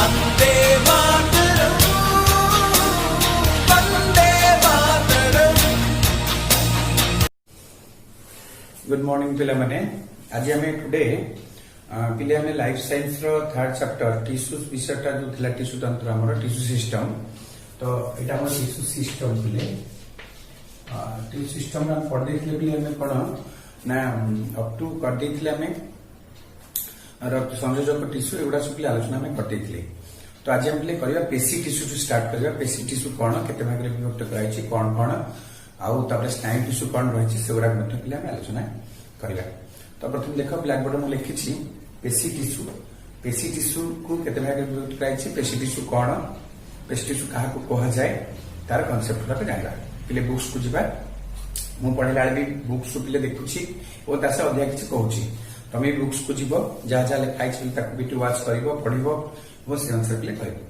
Vande Mataram Vande Mataram. Good morning पिला माने आज आम टुडे पिले आम लाइफ साइंस रो थर्ड चैप्टर टिश्यू विषयटा जो थिला टिश्यू तंत्र हमर टिश्यू सिस्टम तो एटा हमर टिश्यू सिस्टम पिले टिश्यू सिस्टम में पढ़ देथिले पिले हमें कोन ना अप टू कर देथिले हमें रक्त संयोजक टिश्यू एगुड़ा सब पिले आलोचना में कर देथिले। तो आज हम पिले करिया पेशी टिश्यू टू स्टार्ट करिया। पेशी टिश्यू कोन केते भाग रे विभक्त कराई छी कोन कोन आउ तापर स्नायु टिश्यू कोन रही छी सेगुड़ा मध्ये पिले हम आलोचना करिया। तो प्रथम देखो ब्लैक बोर्ड में लिखी छी पेशी टिश्यू। पेशी टिश्यू को केते भाग रे विभक्त कराई छी, पेशी टिश्यू कोन, पेशी टिश्यू काहा को कहा जाए तार कांसेप्ट को जानला। पिले बुक्स को जिबा मु पढेला भी बुक्स पिले देखुची ओ दासे अधिया किछ कहूची। तमे बुक्स को जिवो जा जा लिखाई छी ताको बिटु वाच करिवो पढिवो वो से आंसर पिले करिवो।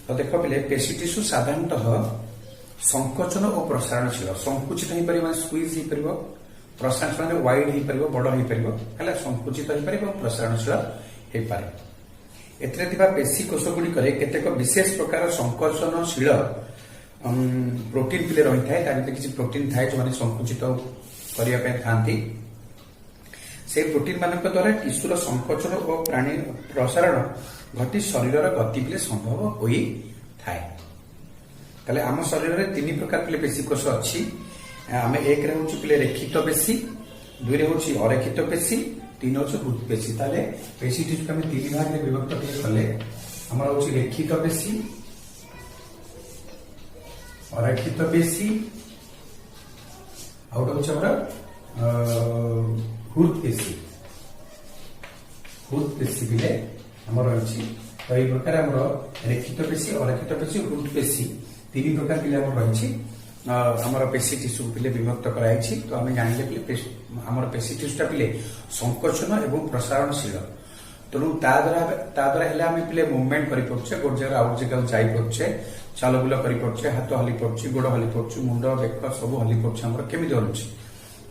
तो देखो पिले पेशी टिश्यू साधारणतः संकोचन और प्रसारणशील। संकुचित हो पारे माने स्क्वीज हो पारिबो, प्रसारणशील माने वाइड हो पारिबो, बड़ हो पारिबो, हला संकुचित हो पारिबो, प्रसारणशील हो पारे। एतरे थिबा पेशी कोष गुडी करे केतेक विशेष प्रकार संकोचनशील प्रोटीन पिले रही थाए। ता किछि प्रोटीन थाए जो माने संकुचित करिया पे थांती। से प्रोटीन मानक द्वारा टिश्यूर संकोचन और प्राणी प्रसारण घटी शरीर गति पिले संभव होई थाए। ताले आम शरीर में तीन प्रकार पिले पेशी कोष अच्छी। आम एक रे होची पिले रेखित पेशी, दुई रे होची अरेखित पेशी, तीन होची हृद पेशी। ताले पेशी टिश्यू को हम तीन भाग में विभक्त कले हमर होची रेखित पेशी, अरेखित पेशी आउट होची हमर हृद पेशी। हृद पेशी पिले हमर अछि। तो এই प्रकार हमर रेखित पेशी, अरेखित पेशी, हृद पेशी तीन प्रकार पिले हमर रही हमर पेशी टिश्यू पिले विभक्त कराई छी। तो हमें जानिले पिले हमर पेशी टिश्यूटा पिले संकोचन एवं प्रसारणशील। तेणु ता द्वारा हेले हमें पिले मूवमेंट करि पड़छे, गोड जगह आउट जगह जाई पड़छे, चालबुला करि पड़छे, हाथ हली पड़छे, गोड हली पड़छे, मुंड बेक सब हली पड़छे। हमर केमिति हलुछि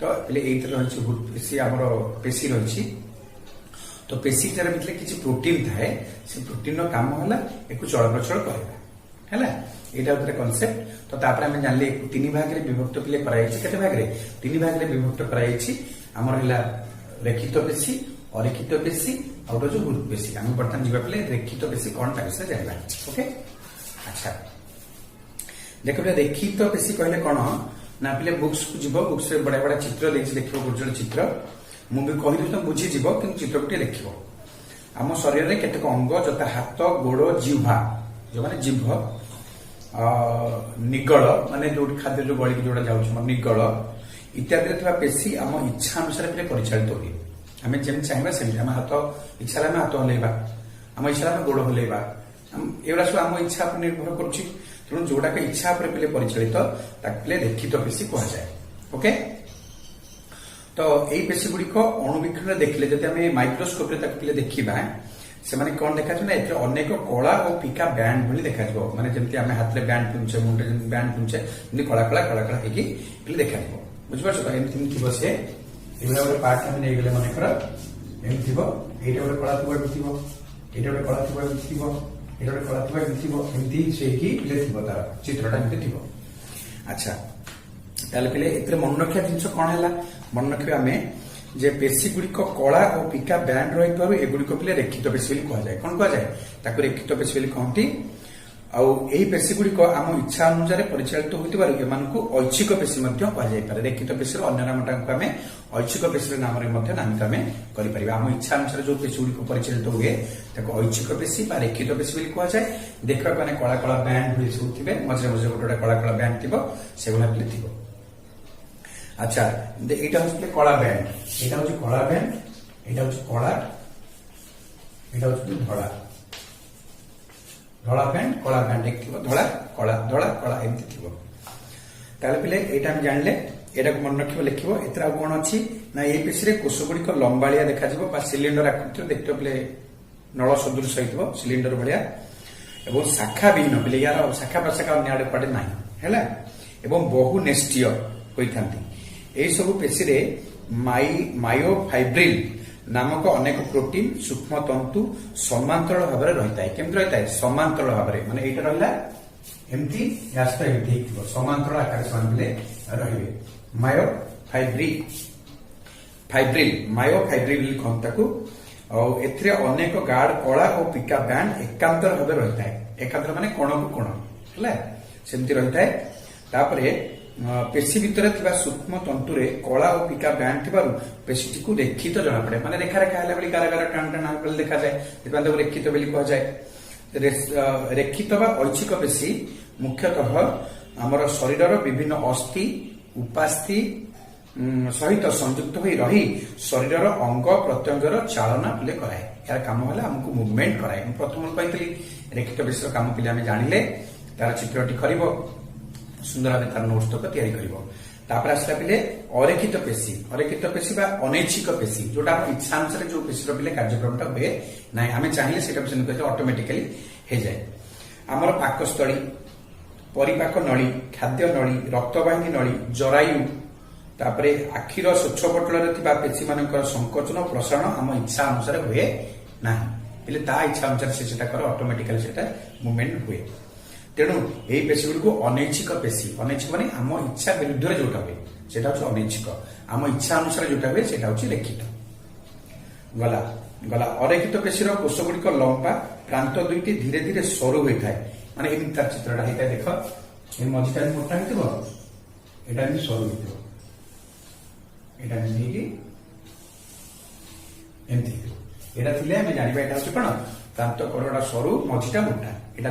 तो पिले एत रही हृद पेशी हमर पेशी रही। तो पेशी तार भितर किछि प्रोटीन थाए, से प्रोटीन रो काम होला एको चलप्रचल करबा हैला। एटा उतरे कांसेप्ट। तो तापर हम जानले तीन भाग रे विभक्त पिले कराई छी। केते भाग रे? तीन भाग रे विभक्त कराई छी। हमर हैला रेखित पेशी, अरेखित पेशी और जो हृद पेशी। हम बर्तन जीवा पिले रेखित पेशी कोन ता विषय जानबा। ओके अच्छा देखो रेखित पेशी कहले कोन ना पिले बुक्स को जीव, बुक्स रे बड़ा बड़ा चित्र देछि देखिबो, गुजर चित्र मु भी कहि तो बुझी जीव कि चित्र को देखिबो। आम शरीर रे केतेक अंग जता हाथ, गोड़, जिह्वा जो माने जिभ, निगल माने जो खाद्य जो गळी जोडा जाउछ निगल इत्यादि थिबा पेशी आम इच्छा अनुसार पिले परिचालित होई। आमे जेम चाहबा सेम हम हाथ इच्छा में हाथ हलेबा, आम इच्छा में गोड़ हलेबा, एवरा सब आम इच्छा पर निर्भर करूछि। तेणु जोड़ा के इच्छा पर पिले परिचालित ताकले रेखित पेशी कहा जाए। ओके तो यही पेशी गुड़िक अणुवीक्षण देखिले जदि आम माइक्रोस्कोप रे पिले देखिबा से माने कोन देखा ना एथरे अनेक कला और फिका बैंड भली देखा जिवो। माने जेमति आमे हाथ रे बैंड पिनछे, मुंडे बैंड पिनछे, नि कला कला कला कला हेकी पिले देखा जिवो। बुझ पाछो का एमति थिबो से एबरा ଗୋଟେ पार्ट हम नै गेले माने कर एमति थिबो, एटा ଗୋଟେ कला थिबो थिबो, एटा ଗୋଟେ कला थिबो थिबो, एटा ଗୋଟେ कला थिबो थिबो, एमति सेकी पिले थिबो तार चित्रटा एमति थिबो। अच्छा ताले पिले एतरे मन रखिया जिंस कोन हैला मन रखिया आमे जे पेशी गुड़िक कला और फिका बैंड रही पार एगुड़िक पिले रेखित पेशी कह जाए। कौन कह जाए ताको रेखित पेशी कहती। आई पेशी गुड़िक आम इच्छा अनुसार परिचालित होती ऐच्छिक पेशी कह जाए। रेखित पेशी अन्य नामटा आम ऐच्छिक पेशी नाम नामित आम कर आम इच्छा अनुसार जो पेशी गुड़िक परिचालित हुए ऐच्छिक पेशी रेखित पेशी कह जाए। देखा मैंने कला कला बैंड भूल सब थे, मझे मझे गोटे कला कला बैंड थी से पिले थी। अच्छा एटा हচ্ছে कला बैंड, एटा हচ্ছে कला बैंड, एटा हচ্ছে कला, एटा हচ্ছে धड़ा धड़ा बैंड, कला बैंड एक थिबो, धड़ा कला, धड़ा कला एमति थिबो। ताले पिले एटा हम जानले एटा को मन रखिबो लिखिबो। एतरा कोन अछि ना ए पेशी रे कोष गुडी को लंबालिया देखा जिवो बा सिलिंडर आकृति देखतो पिले नळ सदृश होइतबो सिलिंडर भलिया एवं शाखा विहीन पिले यार शाखा प्रशाखा अन्य आडे पड़े नाही हैला एवं बहु नेस्टीय होइथांती। एई सब पेशी रे मायोफाइब्रिल नामक अनेक प्रोटीन सूक्ष्म तंतु समांतराल भाव में रही है। केमती रही है? समांतराल भाव में, माने एटा रहिला एमती या सहित एमती हिथिबो, समांतराल आकार से माने रहिबे। मायोफाइब्रिल कहता को एथिरे अनेक गार्ड कला और पिका बैंड एकांतर भाव रही है। एकांतर माने कोण को कोण है सेमती रही है। तापरे पेशी भितर थिबा सूक्ष्म तंतुरे कला और पिका बैंड थिबारु पेशीटी को रेखित जना पड़े, माने रेखा रेखा हेला बेली गारा गारा टाण टाण बेली देखा जाए, सेतबा तो रेखित बेली कहा जाए। रेखित बा ऐच्छिक पेशी मुख्यतः हमर शरीरर विभिन्न अस्थि उपास्थि सहित संयुक्त होई रही शरीरर अंग प्रत्यंगर चालना पिले कराए। यार काम होला हमको मूवमेंट कराए। प्रथम कहली रेखित पेशी काम पिले आम जानिले तार चित्रटी करिवो सुंदर भाव तार नोट्स तक तैयारी करिवो। तापर आसला पिले अरेखित पेशी बा अनैच्छिक पेशी जोटा इच्छा अनुसार जो पेशी पिले कार्यक्रमटा हुए ना आम चाहिए सेटा कहते ऑटोमेटिकली हो जाए। आमर पाकस्थली परिपाक नली खाद्य नली रक्तवाहिनी नली जरायु तापरे आखिर स्वच्छ पटल पेशी मान संकोचन प्रसारण आम इच्छा अनुसार हुए ना पहले ता इच्छा अनुसार से ऑटोमेटिकली मूवमेंट हुए। तेणु यही पेशी गुड़ी अनैच्छिक पेशी, अनैच्छिक माने आम इच्छा विरुद्ध जोटा हुए सेटा अनैच्छिक, आम इच्छा अनुसार जोटा हुए सेटा रेखित। गला गला अरेखित पेशीर कोष गुड़िक लंबा प्रांत दुईटी धीरे धीरे सरू होता है, माने एमती तार चित्रटा होता है। देख ये मझीटा मोटा होता एटा सरू हो कौन प्रांत कड़टा सरू मझीटा मोटा एटा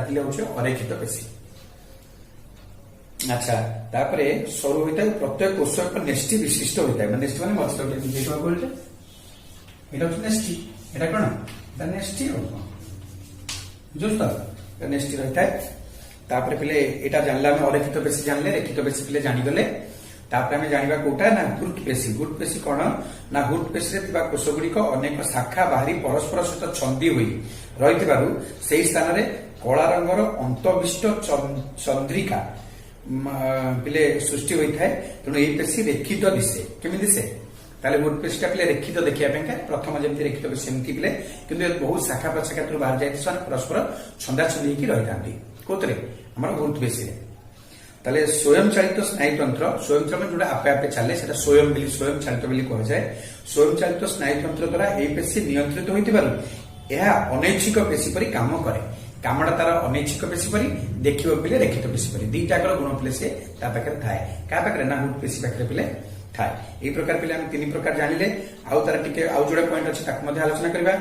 अरेखित पेशी। अच्छा तापरे सरू होता है प्रत्येक कोष एक नेष्टि विशिष्ट होता है, नेष्टि माने मझीटा नेष्टि एटा कौन नेष्टि नेष्टि रही है। तापरे पिले एटा जानला अरेखित पेशी जानले, रेखित पेशी पिले जानिगले। तापर आम जाना कौटा ना हुट पेशी। हुट पेशी कौन ना हुट पेशी कोष गुड़िक अनेक शाखा बाहरी परस्पर सहित छंदी हुई रही स्थान में कला रंगर अंतविष्ट चंद्रिका पिले सृष्टि होता है। तेणु ये पेशी रेखित दिशे। केमी दिशे ताले हुट पेशीटा पिले रेखित देखा प्रथम जमी रेखित पेशी सेमती पिले कि बहुत शाखा प्रशाखा बाहर जाए परस्पर छंदा छंदी रही था कौन आम हुट पेशी। ताले स्वयं चालित स्नायुतंत्र, स्वयं चालित जोटा आपे आपे चले सेटा स्वयं चालित बोली कहा जाए। स्वयं चालित स्नायुतंत्र द्वारा यह पेशी नियंत्रित होइतिबारु यह अनैच्छिक पेशी परि काम करे। कामटा तार अनैच्छिक पेशी परि देखिबो पिले रेखित पेशी परि दुईटाकर गुण पिले से ता पाखरे थाए। का पाखरे ना हुट पेशी पाखरे पिले थाए। एई प्रकार पिले हम तीन प्रकार जानिले। आउ तार टिके आउ जोडा पॉइंट अछि ताक मध्ये आलोचना करबा।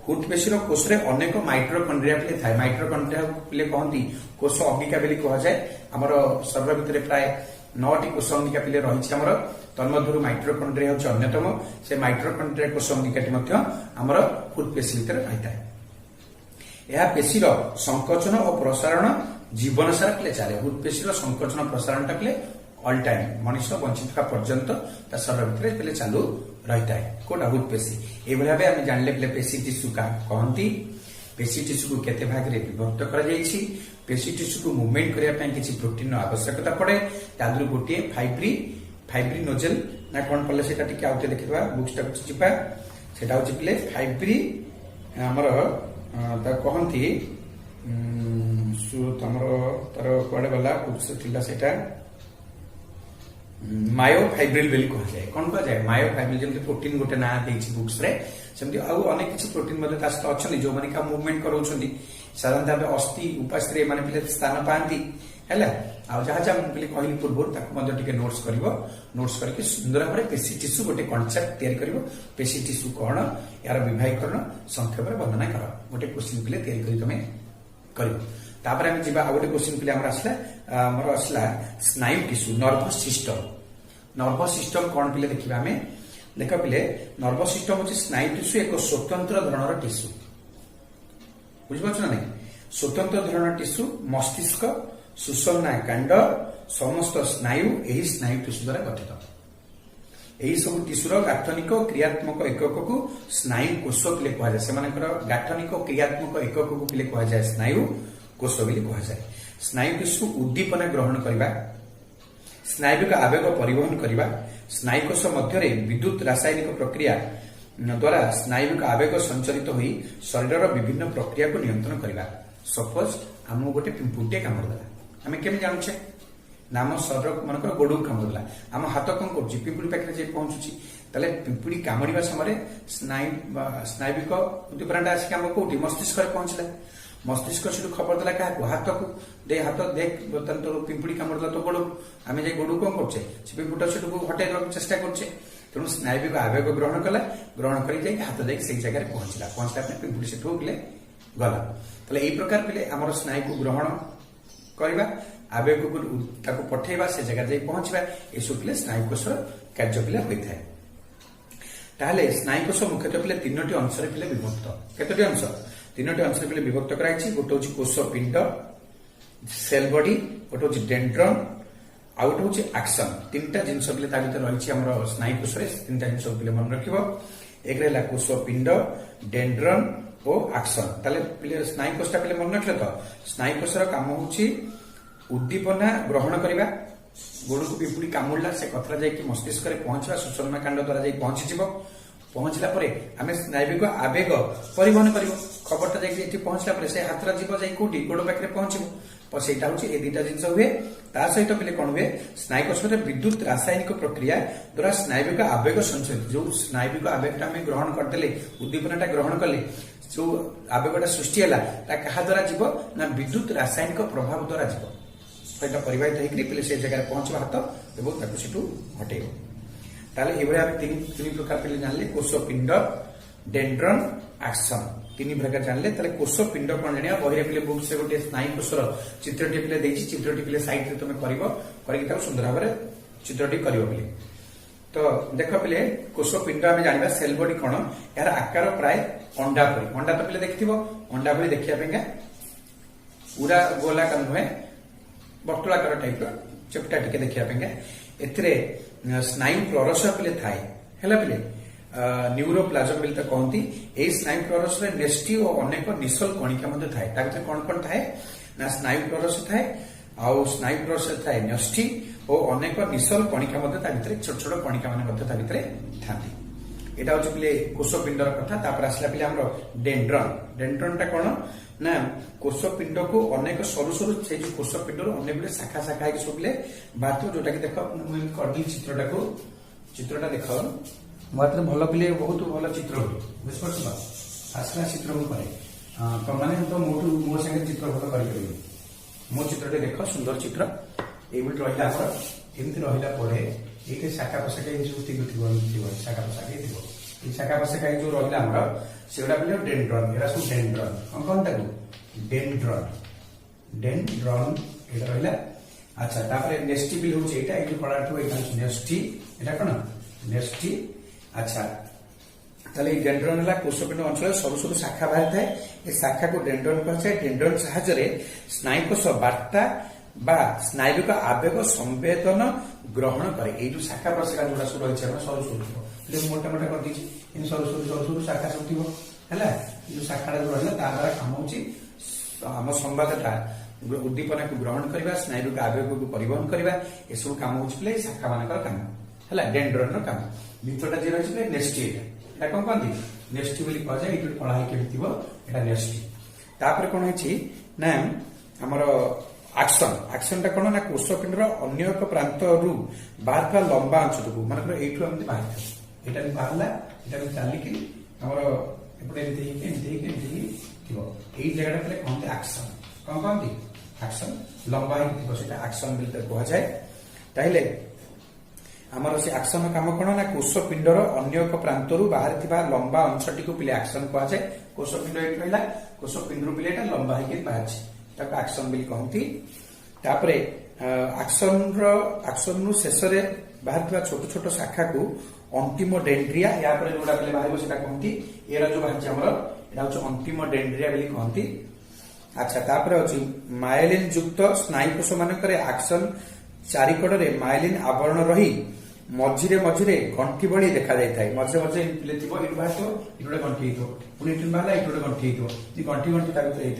हुट पेशीर कोषरे अनेक माइट्रोकॉन्ड्रिया पिले थाए। माइट्रोकॉन्ड्रिया पिले कहती कोष अंगिका बोली कहा जाए। आमर शरीर भितर प्राय 9टी कोष अंगिका पिले रही तन्मध्य माइट्रोकॉन्ड्रिया हूँ अन्यतम। से माइट्रोकॉन्ड्रिया कोष अंगिकाटी आमर हुट पेशी भितर रही है। यह पेशीर संकोचन और प्रसारण जीवन सारा पिले चले। हुट पेशीर संकोचन प्रसारण पिले ऑल टाइम मनुष्य बंचित पर्यंत शरीर भितर पिले चालू रही है। कौटा हुट पेशी ये भाव आम जानले पिले पेशी टिश्यू क्या कहती। पेशी टिश्यू को केते भाग रे विभक्त करा जायछि। पेशी टिश्यू को मूवमेंट करने किसी प्रोटीन आवश्यकता पड़े। तादर गोटे फाइब्रिनोजेल ना कौन पड़े से आउटे देखा बुक्सटा चिपा से पिले फाइब्री आमर कहती तुम तार कड़े गला बुक्स था मायोफाइब्रिल बोली कह जाए। कौन कह जाए मायोफाइब्रिल जमी प्रोटीन गोटे ना देछि बुक्स रे सेमती अनेक किसी प्रोटीन सहित अच्छा जो मैंने क्या मुवमेंट कराउछन्ती साधारणतः अस्थि उपास्थि माने पिले स्थान पाती है। जहाँ जहाँ मुझे कहली पूर्व नोट्स कर नोट्स करके सुंदर भाव पेशी टिश्यू गोटे कनसेप्ट तैयारी कर पेशी टिश्यू कौन यार विभागीकरण संक्षेप में वर्णना कर गोटे क्वेश्चन पिले तैयारी तुम कर। तापर आम जा गोटे क्वेश्चन पिले आमर आसला स्नायु tissue nervous system. Nervous system कौन पिले देखा आम देख पिले नर्भस सिस्टम हूँ स्नायु टिश्यू एक स्वतंत्र धरणर टिश्यू बुझिपार ना नहीं। स्वतंत्र धरणर टिश्यू मस्तिष्क सुषुम्ना कांड समस्त स्नायु यही स्नायु टिश्यू द्वारा गठित। यही सब टिश्यूर गाठनिक क्रियात्मक एकक को स्नायु कोष पिले कह जाए। से गाठनिक क्रियात्मक एकक को पिले कह जाए स्नायु कोष बोली कह जाए। स्नायु टिश्यू उद्दीपना ग्रहण करने स्नायविक आवेग परिवहन करने स्नायु कोष मध्य विद्युत रासायनिक प्रक्रिया द्वारा स्नायविक आवेग संचरित होई शरीर विभिन्न प्रक्रिया को नियंत्रण करवा। सपोज आम गोटे पिंपुटे कामुड़देला आम केमी जानुचे ना आम शरीर मनकर गोड़ को कामुड़देला आम हाथ कौन कर पिंपुड़ी पाखे जाए पहुंचुची ताले पिंपुड़ी कामुड़ा समय स्नायविक उद्दीपना आसिक आम कौटी मस्तिष्क पहुंचला मस्तिष्क से खबर देला क्या हाथ को दे हाथ देख बर्तमान तो पिंपुड़ी कामुड़ा तो गोड़ आम जाए गोड़ कौन करचे पिंपुटा से हटाई देवा चेष्टा करचे तेणु स्नायविक आवेग ग्रहण कला ग्रहण कर हाथ देख से जगह पहुंचला पहुंचला पिंपुड़ी से उठले गला ताले यही प्रकार पे आम स्नायु को ग्रहण करवा आवेग को पठेवा से जगह जाए पहुंचवा ये सब पे स्नायु कोष कार्य पे होता है। ताहले स्नायु कोष मुख्यतः पे 3टी अंश पे विभक्त केतोटी अंश 3टी अंश पे विभक्त कराई गोटे हूँ कोष पिंड सेल बॉडी गोटे हूँ डेंड्रन आउ गोटे हूँ एक्शन 3टा जिनस पे रही स्नायु कोष 3टा जिनस पे मन रखिब एक रहा कोष पिंड डेंड्रन और एक्शन ताले स्नायु कोषटा पे मन रखले तो स्नायु कोषर काम हूँ उद्दीपना ग्रहण करवा गोड़ को पिंपुड़ी कामुड़ा से कथरा जाकि मस्तिष्क पहुंचवा सुषुम्ना कांड द्वारा जाए पहुंची पहुंचला आम स्नायविक आवेग परिवहन कर खबरटा जाकि पहुंचला से हाथरा जीव जाए कौटी गोड़ पाखे पहुंचब सेटा हूँ ये 2टा जिन हुए ता सहित पे कौन हुए स्नायु कोष विद्युत रासायनिक प्रक्रिया द्वारा स्नायविक आवेग संचरित जो स्नायविक आवेगटा आम ग्रहण करदे उद्दीपनाटा ग्रहण कले जो आवेगटा सृष्टि है क्या द्वारा जीव ना विद्युत रासायनिक प्रभाव द्वारा जीव सहित परिवाहित होकर से जगह पहुंचवा हाथ एवं से हटेब ताले ये तीन प्रकार पे जानले कोष पिंड डेंड्रन एक्शन 3 प्रकार जानले ताले कोष पिंड कौन जाना बही पे बुक से गोटे स्नायु कोषर चित्रटी पे चित्रटी पे सैड तुम कर सुंदर भाव में चित्रटी कर तो देख पे कोष पिंड आम जाना सेल बॉडी कौन यार आकार प्राय अंडा परी अंडा तो पे देखि अंडा परी देखा पूरा गोलाकार नुहे वर्तुलाकार टाइप चेपटा टिके देखा एथिरे स्नायु प्ररस पे थाए है पे न्यूरोप्लाजम बोली कहती यही स्नायु प्ररस नेस्टी और अनेक निशल कणिका थाए कौन कौन थाए ना स्नायु प्ररस थाए आउ स्नायु प्ररस थाए न्यष्टि और अनेक निशल कणिका छोट छोट कणिका था यहाँ हूँ पे कोषपिंडर कथा आसला पे आम डेंड्रन डेंड्रनटा कौन ना कोषपिंड को अनेक सरु सरु से कोषपिंडर अनेक शाखा शाखा सब बाहर जोटा कि देख मुझे चित्रटा को चित्रटा देख मुझे भल पे बहुत भल चित्र बुझीपार आसला चित्र मुझे मैंने तो मो सागे चित्र भल कर मो चित्र देख सुंदर चित्र ये रहा एमती रहा ये शाखा प्रशाखा सब शाखा प्रशाखा शाखा प्रशाखा जो रहा सेगुड़ा पे डेंड्रन ये सब डेंड्रन कौन कौन डेंड्रन डेंड्रन ये रहा अच्छा तापर नेस्टी बिल हूँ ये कला नेस्टी यहाँ कौन नेस्टी अच्छा ताले डेंड्रन है कोषपिंड अंचल सरु सरु शाखा बाहर थाए ये शाखा को डेंड्रन कहुए डेंड्रन साहाय्य स्नायु कोष वार्ता बा स्नायविक आवेग संवेदन ग्रहण करे ये जो शाखा प्रशाखा जोड़ा सब रही है सरु सरु मोटा मोटा कर दी सरु सरु शाखा सब थी है जो शाखा जो रहा द्वारा कम होम संवादटा उद्दीपना को ग्रहण करवा स्नायविक आवेग को परिवहन करवा ये सब कम हो शाखा मान कम है डेंड्रन कम भितरटा जी रही नेस्टी यहाँ कौन कहती नेस्टी बोली कहुए ये कला होता नेस्टी तापर कौन है आमर एक्शन एक्शनटा कौन ना कोषपिंडर अन्य एक प्रांत रु बाहर लंबा अंशटू मान यू बाहर यहाँ बाहर यहाँ चलिकी आमर एपटे यही जगह पे कहते एक्शन कौन कहती एक्शन लंबा ही एक्शन बोली कहुए ताहले आमर से एक्शन काम कौन ना कोषपिंडर अन्य एक प्रांत रु बाहर लंबा अंशटी को पे एक्शन कहुए कोषपिंड ये रहा कोषपिंड पे लंबा होकर बाहर एक्शन बोली कहती तापर एक्शन शेष बाहर छोट छोट शाखा को अंतिम डेंड्रिया या जोड़ा पे बाहर से कहती ये जो बाहर यहाँ हूँ अंतिम डेंड्रिया बोली कहती अच्छा तापर अच्छी माइलिन युक्त स्नायुकोश मानक एक्शन चारिकड़े माइलिन आवरण रही मझिरे मझिरे गंठी भली देखा जाए मझे मझे ये बाहर ये गंठी पुणी बाहर ये गंठी गंठी गंठी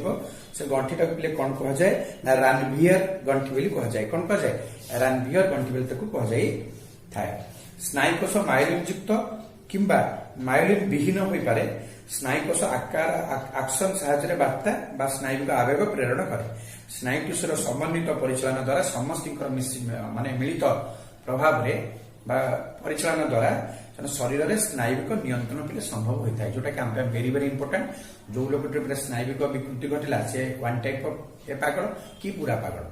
से गंठी पे कौन कहुए ना रानभियर गंठी बोली कहुए कौन कहुए रानभियर गंठी बोली कहुए थाए स्नायुकोश माइलिन युक्त किंबा ମାୟୋଲିନ ବିହୀନ ହୋଇପାରେ ସ୍ନାୟୁକୋଷ ଆକାର ଆକ୍ସନ ସାହାଯ୍ୟରେ ବାର୍ତ୍ତା ବା ସ୍ନାୟୁକ ଆବେଗ ପ୍ରେରଣ କରେ। ସ୍ନାୟୁ ଟିସୁର ସମନ୍ୱିତ ପରିଚାଳନା ଦ୍ୱାରା ସମସ୍ତଙ୍କର ମାନେ ମିଳିତ ପ୍ରଭାବରେ ବା ପରିଚାଳନା ଦ୍ୱାରା ଶରୀରରେ ସ୍ନାୟୁବିକ ନିୟନ୍ତ୍ରଣ ପିଲେ ସମ୍ଭବ ହୋଇଥାଏ, ଯୋଉଟା କି ଆମ ପାଇଁ ଭେରି ଭେରି ଇମ୍ପୋର୍ଟାଣ୍ଟ। ଯୋଉ ଲୋକଟିର ପୁରା ସ୍ନାୟୁବିକ ବିକୃତି ଘଟିଲା ସେ ୱାନ୍ ଟାଇପ୍ ଅଫ୍ ଏ ପାଗଳ କି ପୁରା ପାଗଳ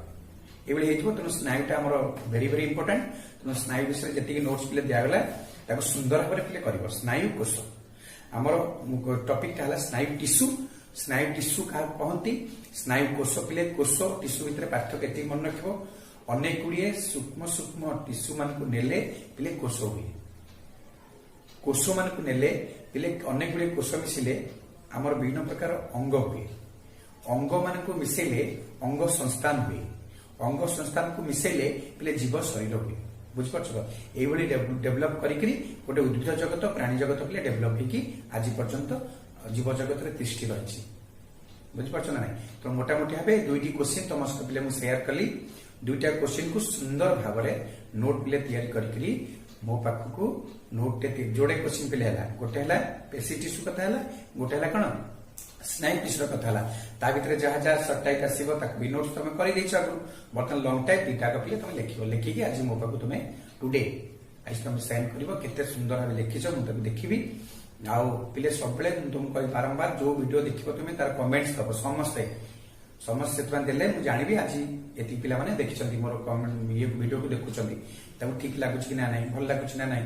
ଏଭଳି ହେଇଥିବ। ତେଣୁ ସ୍ନାୟୁଟା ଆମର ଭେରି ଭେରି ଇମ୍ପୋର୍ଟାଣ୍ଟ। ତେଣୁ ସ୍ନାୟୁ ବିଷୟରେ ଯେତିକି ନୋଟ୍ସ ପିଲେ ଦିଆଗଲା ତାକୁ ସୁନ୍ଦର ଭାବରେ ପିଲେ କରିବ। ସ୍ନାୟୁ କୋଷ ଆମର ଟପିକଟା ହେଲା ସ୍ନାୟୁ ଟିସୁ। ସ୍ନାୟୁ ଟିସୁ କାହାକୁ କହନ୍ତି? ସ୍ନାୟୁ କୋଷ ପିଲେ କୋଷ ଟିସୁ ଭିତରେ ପାର୍ଥକ୍ୟ ଏତିକି ମନେ ରଖିବ। ଅନେକ ଗୁଡ଼ିଏ ସୂକ୍ଷ୍ମ ସୂକ୍ଷ୍ମ ଟିସୁ ମାନଙ୍କୁ ନେଲେ ପିଲେ କୋଷ ହୁଏ। କୋଷ ମାନଙ୍କୁ ନେଲେ ପିଲେ ଅନେକ ଗୁଡ଼ିଏ କୋଷ ମିଶିଲେ ଆମର ବିଭିନ୍ନ ପ୍ରକାର ଅଙ୍ଗ ହୁଏ। ଅଙ୍ଗ ମାନଙ୍କୁ ମିଶେଇଲେ ଅଙ୍ଗ ସଂସ୍ଥାନ ହୁଏ। ଅଙ୍ଗ ସଂସ୍ଥାନକୁ ମିଶେଇଲେ ପିଲେ ଜୀବ ଶରୀର ହୁଏ। ବୁଝିପାରୁଛ ତ? ଏଇଭଳି ଡେଭଲପ କରିକି ଗୋଟେ ଉଦ୍ଭିଦ ଜଗତ ପ୍ରାଣୀ ଜଗତ ପିଲେ ଡେଭଲପ ହେଇକି ଆଜି ପର୍ଯ୍ୟନ୍ତ ଜୀବ ଜଗତରେ ତିଷ୍ଠି ରହିଛି। ବୁଝିପାରୁଛ ନା ନାଇଁ? ତ ମୋଟାମୋଟି ଭାବେ 2ଟି କ୍ୱେଶ୍ଚିନ୍ ତମ ସହିତ ପିଲେ ମୁଁ ସେୟାର କଲି। 2ଟା କ୍ୱେଶ୍ଚିନ୍ କୁ ସୁନ୍ଦର ଭାବରେ ନୋଟ୍ ପିଲେ ତିଆରି କରିକି ମୋ ପାଖକୁ ନୋଟ୍ ଯୋଡ଼େ କ୍ୱେଶ୍ଚିନ୍ ପିଲେ ହେଲା। ଗୋଟେ ହେଲା ପେଶୀ ଟିସୁ କଥା ହେଲା, ଗୋଟେ ହେଲା କଣ ସ୍ନାୟୁ ଟିସୁର କଥା ହେଲା। ତା ଭିତରେ ଯାହା ଯାହା ସର୍ଟ ଟାଇପ୍ ଆସିବ ତାକୁ ବି ନୋଟ୍ସ ତମେ କରିଦେଇଛ ଆଗରୁ। ବର୍ତ୍ତମାନ ଲଙ୍ଗ ଟାଇପ୍ ଦିଟାକ ପିଲେ ତମେ ଲେଖିବ। ଲେଖିକି ଆଜି ମୋ ପାଖକୁ ତମେ ଟୁଡେ ଆଜି ତମେ ସେଣ୍ଡ କରିବ। କେତେ ସୁନ୍ଦର ଭାବେ ଲେଖିଛ ମୁଁ ତାକୁ ଦେଖିବି। ଆଉ ପିଲେ ସବୁବେଳେ ମୁଁ ତୁମକୁ କହି ବାରମ୍ବାର ଯୋଉ ଭିଡିଓ ଦେଖିବ ତୁମେ ତାର କମେଣ୍ଟସ ଦବ। ସମସ୍ତେ ସେଥିପାଇଁ ଦେଲେ ମୁଁ ଜାଣିବି ଆଜି ଏତିକି ପିଲାମାନେ ଦେଖିଛନ୍ତି ମୋର କମେଣ୍ଟ ଇଏ ଭିଡିଓକୁ ଦେଖୁଛନ୍ତି, ତାକୁ ଠିକ ଲାଗୁଛି କି ନା ନାହିଁ, ଭଲ ଲାଗୁଛି ନା ନାହିଁ,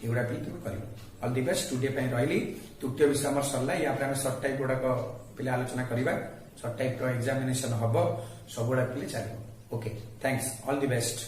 ଏଗୁଡା ବି ତୁମେ କରିବ। All the best. ଟୁଡେ ପାଇଁ ରହିଲି। ତୃତୀୟ ବିଷୟ ଆମର ସରିଲା। ୟା ପରେ ଆମେ ସର୍ଟ ଟାଇପ୍ ଗୁଡାକ ପିଲେ ଆଲୋଚନା କରିବା। ସର୍ଟ ଟାଇପ୍ ର ଏକ୍ସାମିନେସନ ହବ, ସବୁଗୁଡା ପିଲେ ଚାଲିବ। Okay, thanks. All the best.